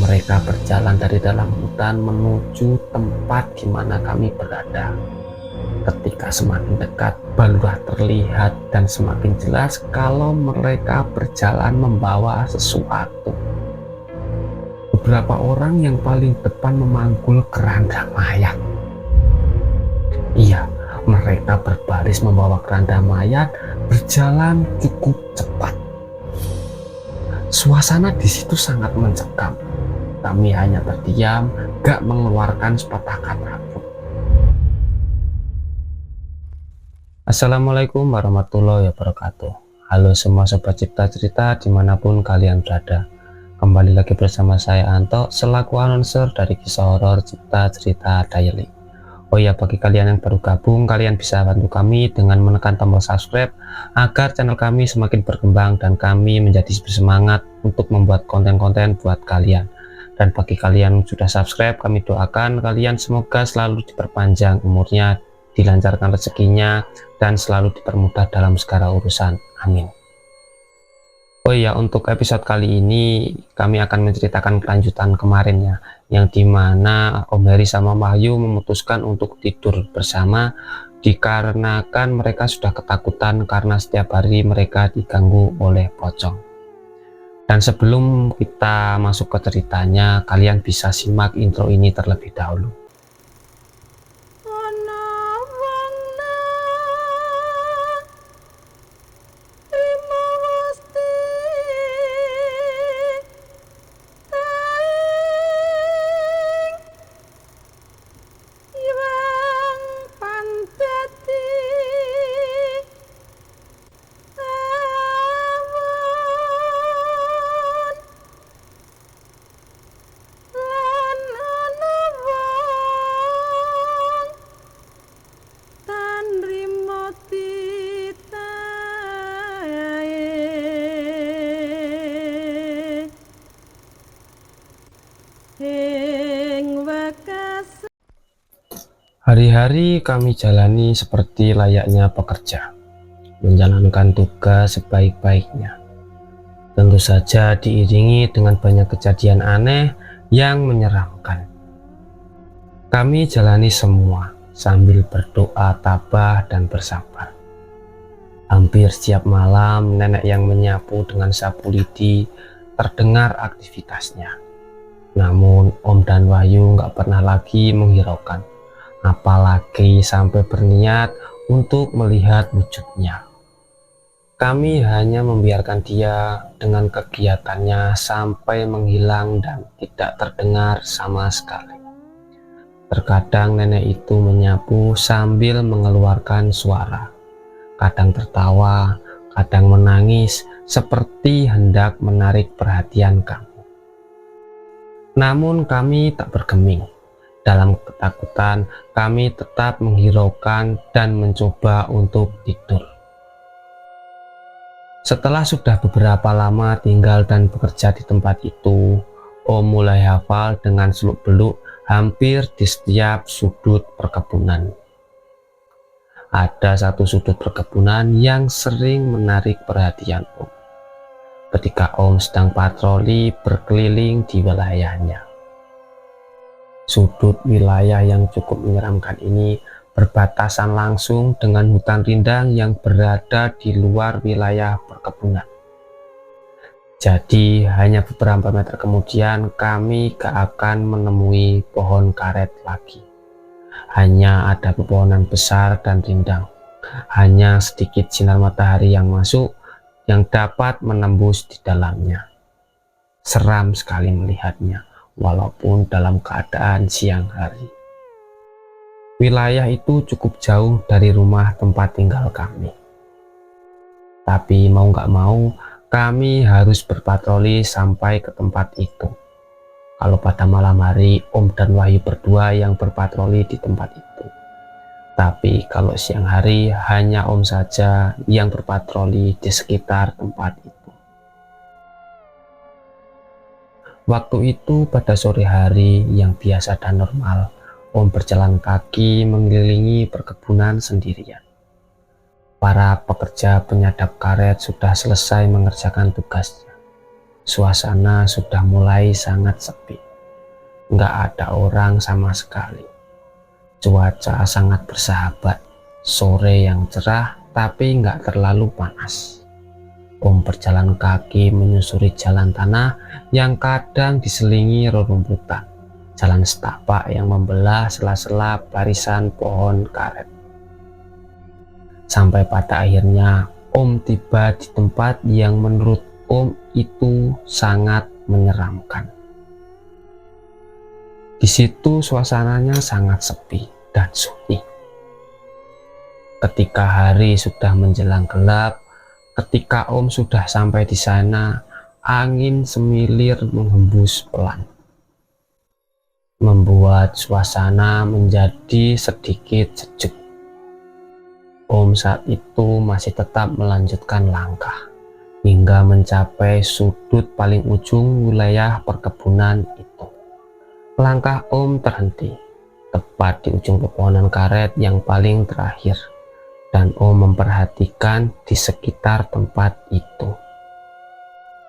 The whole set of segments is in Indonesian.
Mereka berjalan dari dalam hutan menuju tempat di mana kami berada. Ketika semakin dekat, barulah terlihat dan semakin jelas kalau mereka berjalan membawa sesuatu. Beberapa orang yang paling depan memanggul keranda mayat. Iya, mereka berbaris membawa keranda mayat, berjalan cukup cepat. Suasana di situ sangat mencekam. Kami hanya terdiam, gak mengeluarkan sepatah kata pun. Assalamualaikum warahmatullahi wabarakatuh. Halo semua sobat Cipta Cerita dimanapun kalian berada. Kembali lagi bersama saya Anto selaku announcer dari kisah horor Cipta Cerita Daily. Oh ya, bagi kalian yang baru gabung, kalian bisa bantu kami dengan menekan tombol subscribe agar channel kami semakin berkembang dan kami menjadi bersemangat untuk membuat konten-konten buat kalian. Dan bagi kalian yang sudah subscribe, kami doakan kalian semoga selalu diperpanjang umurnya, dilancarkan rezekinya, dan selalu dipermudah dalam segala urusan. Amin. Oh iya, untuk episode kali ini kami akan menceritakan kelanjutan kemarin ya, yang dimana Om Heri sama Wahyu memutuskan untuk tidur bersama dikarenakan mereka sudah ketakutan karena setiap hari mereka diganggu oleh pocong. Dan sebelum kita masuk ke ceritanya, kalian bisa simak intro ini terlebih dahulu. Hari-hari kami jalani seperti layaknya pekerja, menjalankan tugas sebaik-baiknya. Tentu saja diiringi dengan banyak kejadian aneh yang menyeramkan. Kami jalani semua sambil berdoa tabah dan bersabar. Hampir setiap malam nenek yang menyapu dengan sapu lidi terdengar aktivitasnya. Namun Om dan Wahyu nggak pernah lagi menghiraukan, apalagi sampai berniat untuk melihat wujudnya. Kami hanya membiarkan dia dengan kegiatannya sampai menghilang dan tidak terdengar sama sekali. Terkadang nenek itu menyapu sambil mengeluarkan suara, kadang tertawa, kadang menangis seperti hendak menarik perhatian kami. Namun kami tak bergeming. Dalam ketakutan, kami tetap menghiraukan dan mencoba untuk tidur. Setelah sudah beberapa lama tinggal dan bekerja di tempat itu, Om mulai hafal dengan seluk-beluk hampir di setiap sudut perkebunan. Ada satu sudut perkebunan yang sering menarik perhatian Om ketika Om sedang patroli berkeliling di wilayahnya. Sudut wilayah yang cukup menyeramkan ini berbatasan langsung dengan hutan rindang yang berada di luar wilayah perkebunan. Jadi hanya beberapa meter kemudian kami gak akan menemui pohon karet lagi. Hanya ada pepohonan besar dan rindang. Hanya sedikit sinar matahari yang masuk yang dapat menembus di dalamnya. Seram sekali melihatnya, walaupun dalam keadaan siang hari. Wilayah itu cukup jauh dari rumah tempat tinggal kami. Tapi mau gak mau, kami harus berpatroli sampai ke tempat itu. Kalau pada malam hari, Om dan Wahyu berdua yang berpatroli di tempat itu. Tapi kalau siang hari, hanya Om saja yang berpatroli di sekitar tempat itu. Waktu itu pada sore hari yang biasa dan normal, Om berjalan kaki mengelilingi perkebunan sendirian. Para pekerja penyadap karet sudah selesai mengerjakan tugasnya. Suasana sudah mulai sangat sepi. Nggak ada orang sama sekali. Cuaca sangat bersahabat. Sore yang cerah tapi nggak terlalu panas. Om berjalan kaki menyusuri jalan tanah yang kadang diselingi rerumputan. Jalan setapak yang membelah sela-sela barisan pohon karet. Sampai pada akhirnya Om tiba di tempat yang menurut Om itu sangat menyeramkan. Di situ suasananya sangat sepi dan sunyi. Ketika hari sudah menjelang gelap, ketika Om sudah sampai di sana, angin semilir menghembus pelan, membuat suasana menjadi sedikit sejuk. Om saat itu masih tetap melanjutkan langkah hingga mencapai sudut paling ujung wilayah perkebunan itu. Langkah Om terhenti tepat di ujung pepohonan karet yang paling terakhir, dan Om memperhatikan di sekitar tempat itu.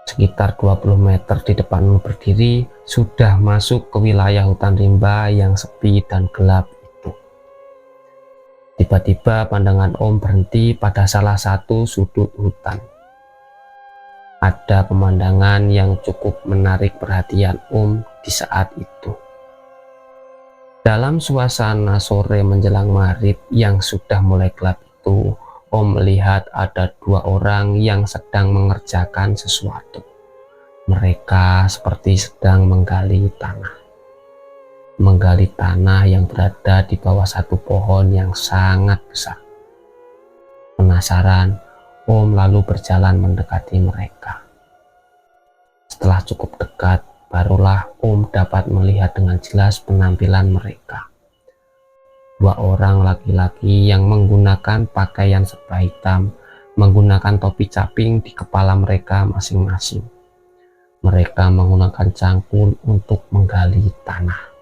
Sekitar 20 meter di depan Om berdiri sudah masuk ke wilayah hutan rimba yang sepi dan gelap itu. Tiba-tiba pandangan Om berhenti pada salah satu sudut hutan. Ada pemandangan yang cukup menarik perhatian Om di saat itu. Dalam suasana sore menjelang maghrib yang sudah mulai gelap itu, Om melihat ada dua orang yang sedang mengerjakan sesuatu. Mereka seperti sedang menggali tanah yang berada di bawah satu pohon yang sangat besar. Penasaran, Om lalu berjalan mendekati mereka. Setelah cukup dekat, barulah Om dapat melihat dengan jelas penampilan mereka. Dua orang laki-laki yang menggunakan pakaian serba hitam, menggunakan topi caping di kepala mereka masing-masing. Mereka menggunakan cangkul untuk menggali tanah.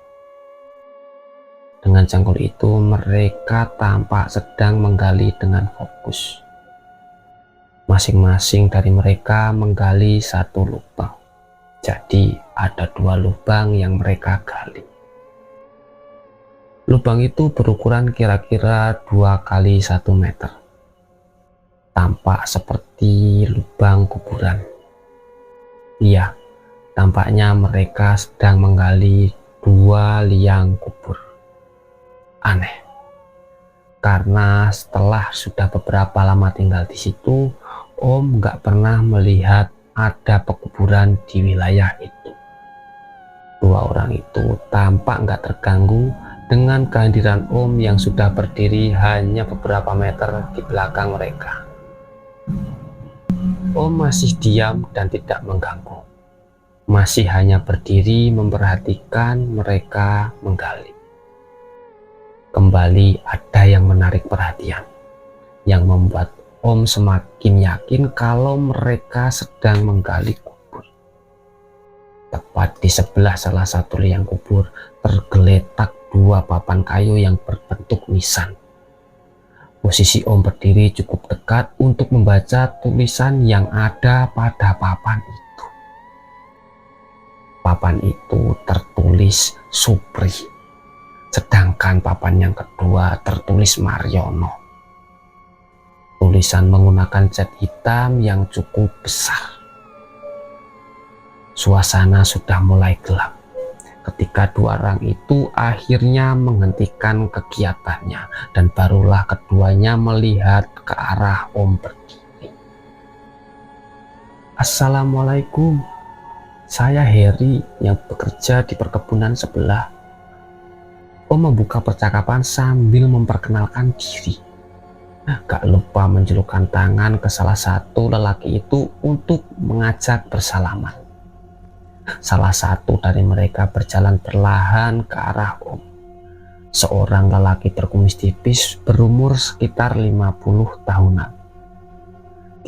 Dengan cangkul itu mereka tampak sedang menggali dengan fokus. Masing-masing dari mereka menggali satu lubang. Jadi ada dua lubang yang mereka gali. Lubang itu berukuran kira-kira 2 kali 1 meter. Tampak seperti lubang kuburan. Iya, tampaknya mereka sedang menggali 2 liang kubur. Aneh, karena setelah sudah beberapa lama tinggal di situ, Om nggak pernah melihat ada pekuburan di wilayah itu. Dua orang itu tampak nggak terganggu dengan kehadiran Om yang sudah berdiri hanya beberapa meter di belakang mereka. Om masih diam dan tidak mengganggu. Masih hanya berdiri memperhatikan mereka menggali. Kembali ada yang menarik perhatian, yang membuat Om semakin yakin kalau mereka sedang menggali kubur. Tepat di sebelah salah satu liang kubur tergeletak 2 papan kayu yang berbentuk nisan. Posisi Om berdiri cukup dekat untuk membaca tulisan yang ada pada papan itu. Papan itu tertulis Supri, sedangkan papan yang kedua tertulis Mariono. Tulisan menggunakan cat hitam yang cukup besar. Suasana sudah mulai gelap ketika dua orang itu akhirnya menghentikan kegiatannya, dan barulah keduanya melihat ke arah Om berdiri. Assalamualaikum, saya Heri yang bekerja di perkebunan sebelah. Om membuka percakapan sambil memperkenalkan diri. Gak lupa menjelukkan tangan ke salah satu lelaki itu untuk mengajak bersalaman. Salah satu dari mereka berjalan perlahan ke arah Om. Seorang lelaki berkumis tipis berumur sekitar 50 tahunan.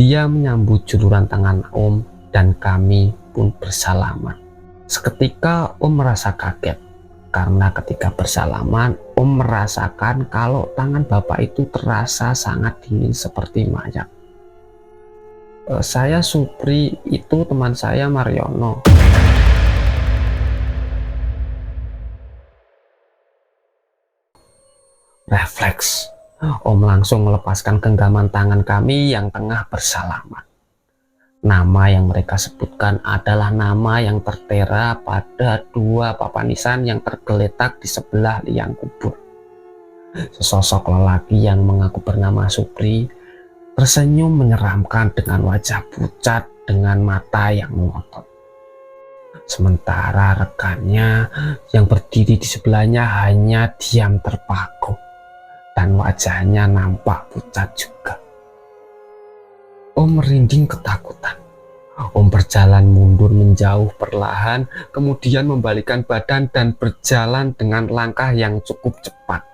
Dia menyambut juluran tangan Om dan kami pun bersalaman. Seketika Om merasa kaget. Karena ketika bersalaman, Om merasakan kalau tangan Bapak itu terasa sangat dingin seperti mayat. Saya Supri, itu teman saya Mariono. Refleks, Om langsung melepaskan genggaman tangan kami yang tengah bersalaman. Nama yang mereka sebutkan adalah nama yang tertera pada dua papan nisan yang tergeletak di sebelah liang kubur. Sesosok lelaki yang mengaku bernama Supri tersenyum menyeramkan dengan wajah pucat dengan mata yang melotot. Sementara rekannya yang berdiri di sebelahnya hanya diam terpaku dan wajahnya nampak pucat juga. Om merinding ketakutan. Om berjalan mundur menjauh perlahan, kemudian membalikkan badan dan berjalan dengan langkah yang cukup cepat.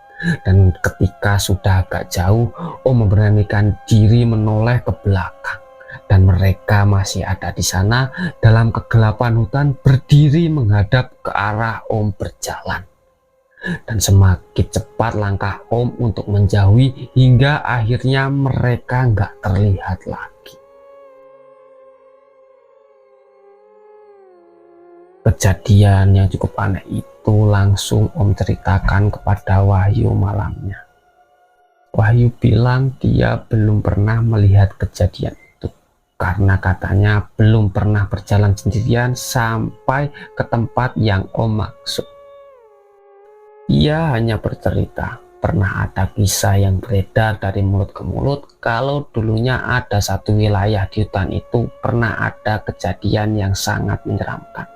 Dan ketika sudah agak jauh, Om memberanikan diri menoleh ke belakang. Dan mereka masih ada di sana dalam kegelapan hutan, berdiri menghadap ke arah Om berjalan. Dan semakin cepat langkah Om untuk menjauhi hingga akhirnya mereka nggak terlihat lagi. Kejadian yang cukup aneh itu langsung Om ceritakan kepada Wahyu malamnya. Wahyu bilang dia belum pernah melihat kejadian itu karena katanya belum pernah berjalan sendirian sampai ke tempat yang Om maksud. Ia hanya bercerita pernah ada kisah yang beredar dari mulut ke mulut kalau dulunya ada satu wilayah di hutan itu pernah ada kejadian yang sangat menyeramkan.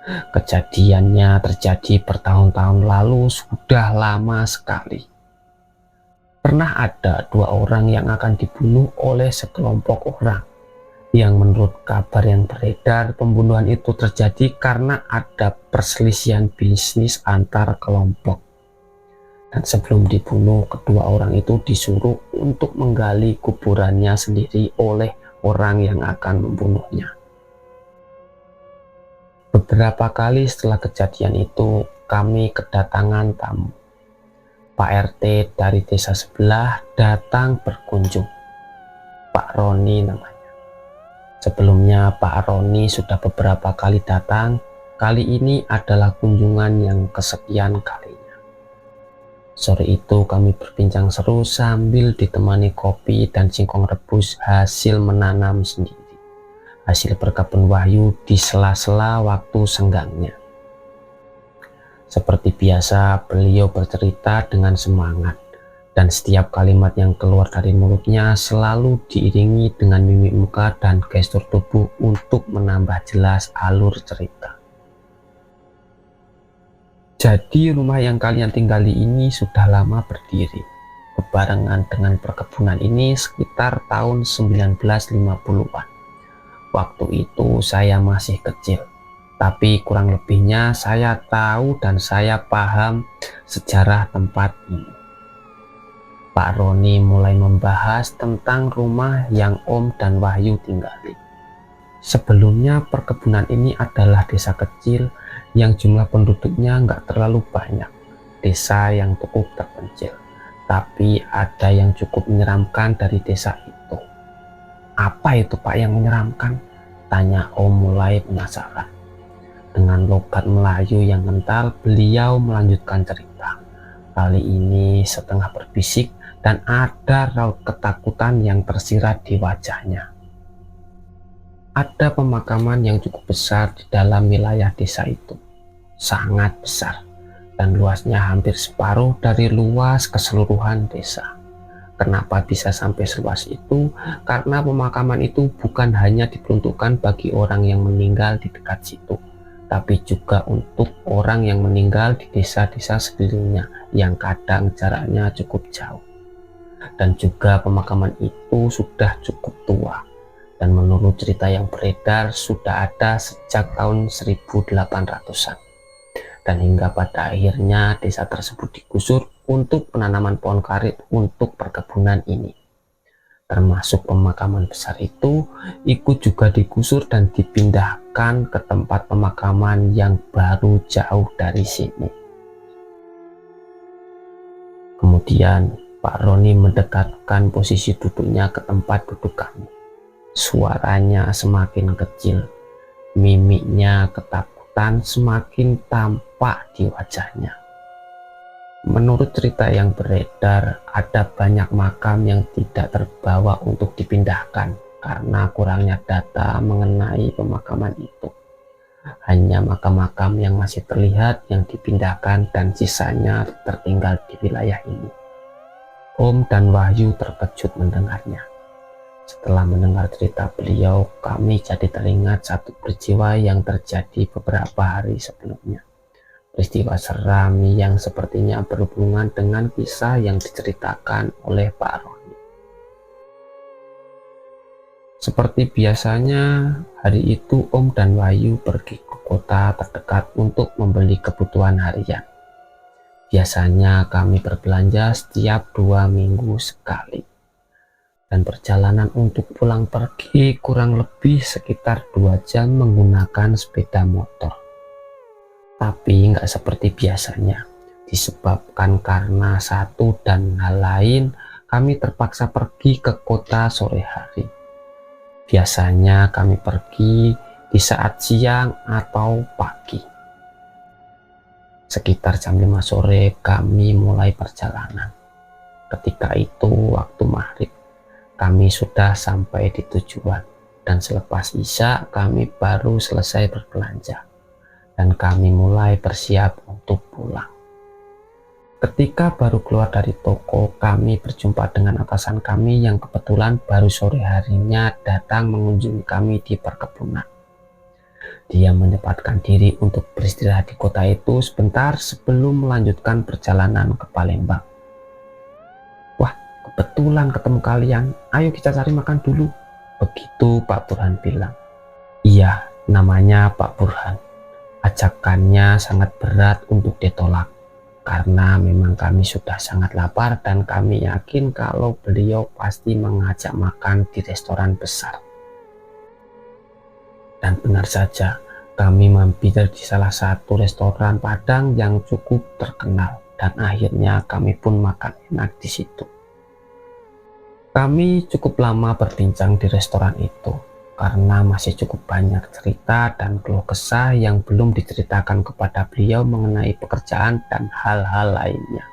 Kejadiannya terjadi bertahun-tahun lalu, sudah lama sekali. Pernah ada dua orang yang akan dibunuh oleh sekelompok orang, yang menurut kabar yang beredar pembunuhan itu terjadi karena ada perselisihan bisnis antar kelompok. Dan sebelum dibunuh, kedua orang itu disuruh untuk menggali kuburannya sendiri oleh orang yang akan membunuhnya. Beberapa kali setelah kejadian itu, kami kedatangan tamu. Pak RT dari desa sebelah datang berkunjung. Pak Roni namanya. Sebelumnya Pak Roni sudah beberapa kali datang. Kali ini adalah kunjungan yang kesekian kalinya. Sore itu kami berbincang seru sambil ditemani kopi dan singkong rebus hasil menanam sendiri. Hasil berkebun Wahyu di sela-sela waktu senggangnya. Seperti biasa, beliau bercerita dengan semangat, dan setiap kalimat yang keluar dari mulutnya selalu diiringi dengan mimik muka dan gestur tubuh untuk menambah jelas alur cerita. Jadi rumah yang kalian tinggali ini sudah lama berdiri. Berbarengan dengan perkebunan ini sekitar tahun 1950-an. Waktu itu saya masih kecil, tapi kurang lebihnya saya tahu dan saya paham sejarah tempat ini. Pak Roni mulai membahas tentang rumah yang Om dan Wahyu tinggali. Sebelumnya perkebunan ini adalah desa kecil yang jumlah penduduknya nggak terlalu banyak. Desa yang cukup terpencil, tapi ada yang cukup menyeramkan dari desa itu. Apa itu Pak yang menyeramkan? Tanya Om mulai penasaran. Dengan logat Melayu yang kental, beliau melanjutkan cerita. Kali ini setengah berbisik dan ada raut ketakutan yang tersirat di wajahnya. Ada pemakaman yang cukup besar di dalam wilayah desa itu. Sangat besar dan luasnya hampir separuh dari luas keseluruhan desa. Kenapa bisa sampai seluas itu? Karena pemakaman itu bukan hanya diperuntukkan bagi orang yang meninggal di dekat situ, tapi juga untuk orang yang meninggal di desa-desa sekelilingnya yang kadang jaraknya cukup jauh. Dan juga pemakaman itu sudah cukup tua, dan menurut cerita yang beredar sudah ada sejak tahun 1800-an. Dan hingga pada akhirnya desa tersebut digusur untuk penanaman pohon karet untuk perkebunan ini. Termasuk pemakaman besar itu ikut juga digusur dan dipindahkan ke tempat pemakaman yang baru jauh dari sini. Kemudian Pak Roni mendekatkan posisi duduknya ke tempat duduk kami. Suaranya semakin kecil, mimiknya ketakutan semakin tampak di wajahnya. Menurut cerita yang beredar, ada banyak makam yang tidak terbawa untuk dipindahkan karena kurangnya data mengenai pemakaman itu. Hanya makam-makam yang masih terlihat yang dipindahkan dan sisanya tertinggal di wilayah ini. Om dan Wahyu terkejut mendengarnya. Setelah mendengar cerita beliau, kami jadi teringat satu peristiwa yang terjadi beberapa hari sebelumnya. Peristiwa seram yang sepertinya berhubungan dengan kisah yang diceritakan oleh Pak Roni. Seperti biasanya, hari itu Om dan Wahyu pergi ke kota terdekat untuk membeli kebutuhan harian. Biasanya kami berbelanja setiap 2 minggu sekali. Dan perjalanan untuk pulang pergi kurang lebih sekitar 2 jam menggunakan sepeda motor. Tapi nggak seperti biasanya, disebabkan karena satu dan hal lain kami terpaksa pergi ke kota sore hari. Biasanya kami pergi di saat siang atau pagi. Sekitar jam 5 sore kami mulai perjalanan. Ketika itu waktu maghrib. Kami sudah sampai di tujuan dan selepas isya kami baru selesai berbelanja dan kami mulai bersiap untuk pulang. Ketika baru keluar dari toko, kami berjumpa dengan atasan kami yang kebetulan baru sore harinya datang mengunjungi kami di perkebunan. Dia menyempatkan diri untuk beristirahat di kota itu sebentar sebelum melanjutkan perjalanan ke Palembang. Wah, kebetulan ketemu kalian, ayo kita cari makan dulu. Begitu Pak Burhan bilang. Iya, namanya Pak Burhan. Ajakannya sangat berat untuk ditolak. Karena memang kami sudah sangat lapar dan kami yakin kalau beliau pasti mengajak makan di restoran besar. Dan benar saja, kami mampir di salah satu restoran Padang yang cukup terkenal dan akhirnya kami pun makan enak di situ. Kami cukup lama berbincang di restoran itu karena masih cukup banyak cerita dan keluh kesah yang belum diceritakan kepada beliau mengenai pekerjaan dan hal-hal lainnya.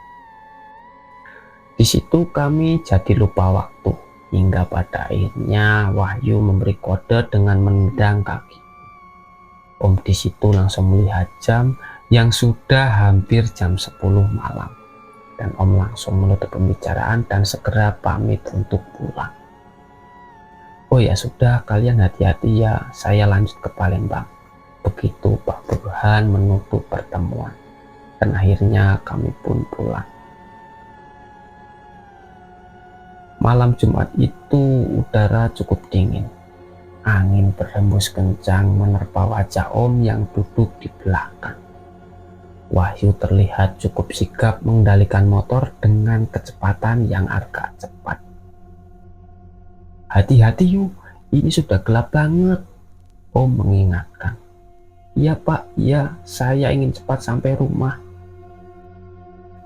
Di situ kami jadi lupa waktu hingga pada akhirnya Wahyu memberi kode dengan menendang kaki. Om di situ langsung melihat jam yang sudah hampir jam 10 malam dan Om langsung menutup pembicaraan dan segera pamit untuk pulang. Oh ya sudah, kalian hati-hati ya, saya lanjut ke Palembang. Begitu Pak Burhan menutup pertemuan dan akhirnya kami pun pulang. Malam Jumat itu udara cukup dingin. Angin berhembus kencang menerpa wajah Om yang duduk di belakang. Wahyu terlihat cukup sigap mengendalikan motor dengan kecepatan yang agak cepat. Hati-hati yuk, ini sudah gelap banget, Om mengingatkan. Iya Pak, iya, saya ingin cepat sampai rumah.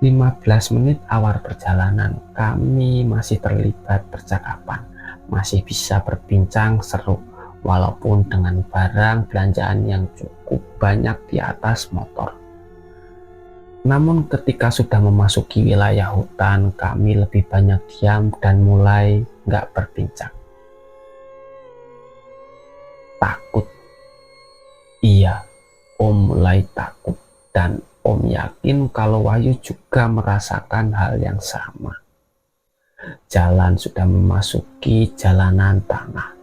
15 menit awal perjalanan, kami masih terlibat percakapan, masih bisa berbincang seru, walaupun dengan barang belanjaan yang cukup banyak di atas motor. Namun ketika sudah memasuki wilayah hutan, kami lebih banyak diam dan mulai nggak berbincang. Takut. Iya, Om mulai takut dan Om yakin kalau Wahyu juga merasakan hal yang sama. Jalan sudah memasuki jalanan tanah.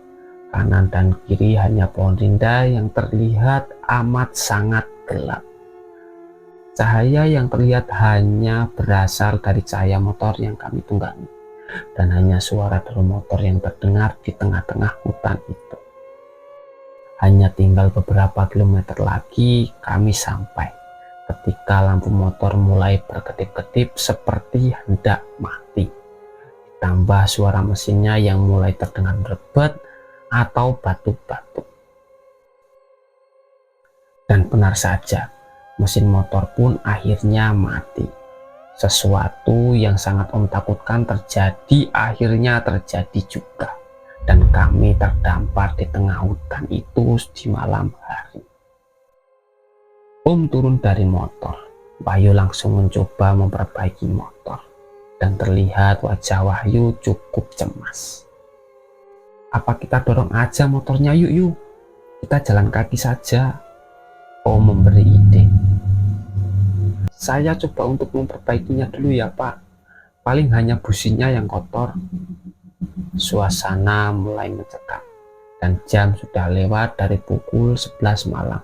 Kanan dan kiri hanya pohon rindai yang terlihat amat sangat gelap. Cahaya yang terlihat hanya berasal dari cahaya motor yang kami tunggangi dan hanya suara deru motor yang terdengar di tengah-tengah hutan itu. Hanya tinggal beberapa kilometer lagi kami sampai ketika lampu motor mulai berkedip-kedip seperti hendak mati. Ditambah suara mesinnya yang mulai terdengar berebet atau batuk-batuk. Dan benar saja, mesin motor pun akhirnya mati. Sesuatu yang sangat Om takutkan akhirnya terjadi juga. dan kami terdampar di tengah hutan itu di malam hari. Om turun dari motor. Wahyu langsung mencoba memperbaiki motor, dan terlihat wajah Wahyu cukup cemas. "Apa kita dorong aja motornya, yuk, kita jalan kaki saja," Om memberi ide. "Saya coba untuk memperbaikinya dulu ya Pak, paling hanya businya yang kotor." Suasana mulai mencekam, dan jam sudah lewat dari pukul 11 malam.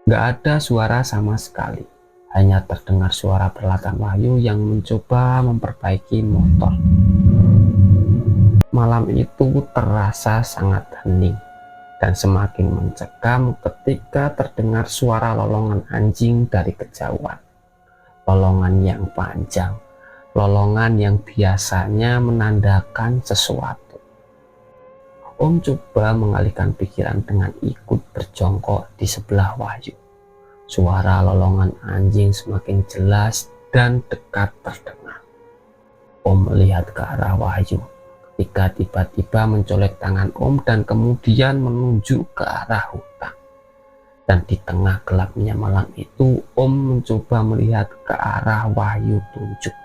Gak ada suara sama sekali, hanya terdengar suara peralatan Wahyu yang mencoba memperbaiki motor. Malam itu terasa sangat hening dan semakin mencekam ketika terdengar suara lolongan anjing dari kejauhan. Lolongan yang panjang, lolongan yang biasanya menandakan sesuatu. Om coba mengalihkan pikiran dengan ikut berjongkok di sebelah Wahyu. Suara lolongan anjing semakin jelas dan dekat terdengar. Om melihat ke arah Wahyu ketika tiba-tiba mencolek tangan Om dan kemudian menunjuk ke arah hutan. Dan di tengah gelapnya malam itu, Om mencoba melihat ke arah Wahyu tunjuk.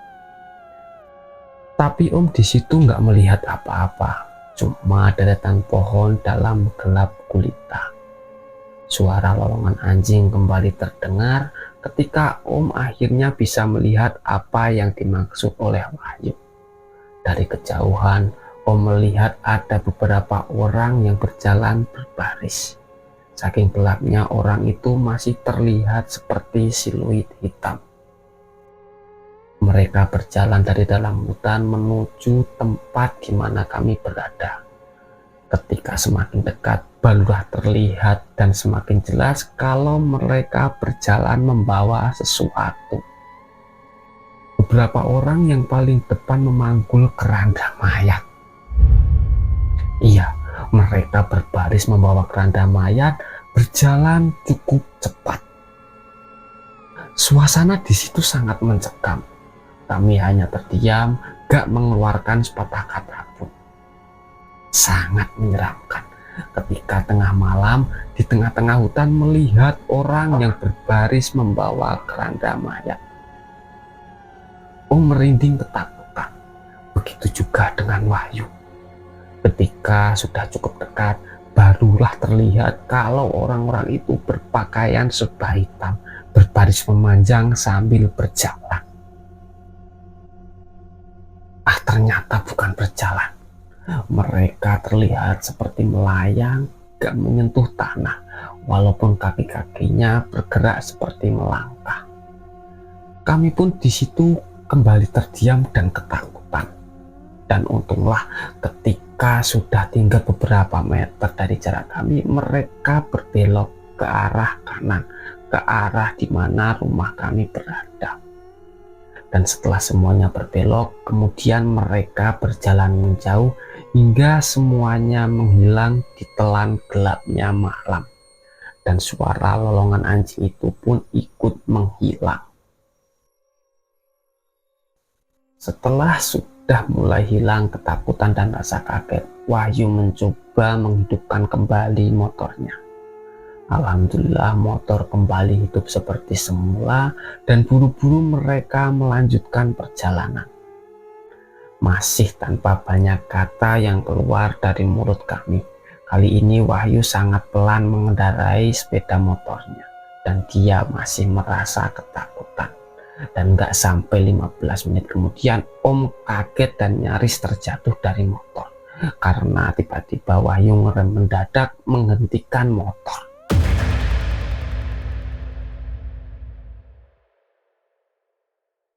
Tapi Om di situ nggak melihat apa-apa, cuma deretan pohon dalam gelap gulita. Suara lolongan anjing kembali terdengar ketika Om akhirnya bisa melihat apa yang dimaksud oleh Wahyu. Dari kejauhan, Om melihat ada beberapa orang yang berjalan berbaris. Saking gelapnya orang itu masih terlihat seperti siluet hitam. Mereka berjalan dari dalam hutan menuju tempat di mana kami berada. Ketika semakin dekat, barulah terlihat dan semakin jelas kalau mereka berjalan membawa sesuatu. Beberapa orang yang paling depan memanggul keranda mayat. Iya, mereka berbaris membawa keranda mayat, berjalan cukup cepat. Suasana di situ sangat mencekam. Kami hanya terdiam, gak mengeluarkan sepatah kata pun. Sangat menyeramkan ketika tengah malam di tengah-tengah hutan melihat orang yang berbaris membawa keranda mayat. Om merinding ketakutan. Begitu juga dengan Wahyu. Ketika sudah cukup dekat, barulah terlihat kalau orang-orang itu berpakaian serba hitam, berbaris memanjang sambil berjalan. Ternyata bukan berjalan. Mereka terlihat seperti melayang, gak menyentuh tanah, walaupun kaki-kakinya bergerak seperti melangkah. Kami pun di situ kembali terdiam dan ketakutan. Dan untunglah ketika sudah tinggal beberapa meter dari jarak kami, mereka berbelok ke arah kanan, ke arah di mana rumah kami berada. Dan setelah semuanya berbelok, kemudian mereka berjalan menjauh hingga semuanya menghilang di telan gelapnya malam. Dan suara lolongan anjing itu pun ikut menghilang. Setelah sudah mulai hilang ketakutan dan rasa kaget, Wahyu mencoba menghidupkan kembali motornya. Alhamdulillah motor kembali hidup seperti semula dan buru-buru mereka melanjutkan perjalanan. Masih tanpa banyak kata yang keluar dari mulut kami. Kali ini Wahyu sangat pelan mengendarai sepeda motornya dan dia masih merasa ketakutan. Dan gak sampai 15 menit kemudian Om kaget dan nyaris terjatuh dari motor karena tiba-tiba Wahyu ngerem mendadak menghentikan motor.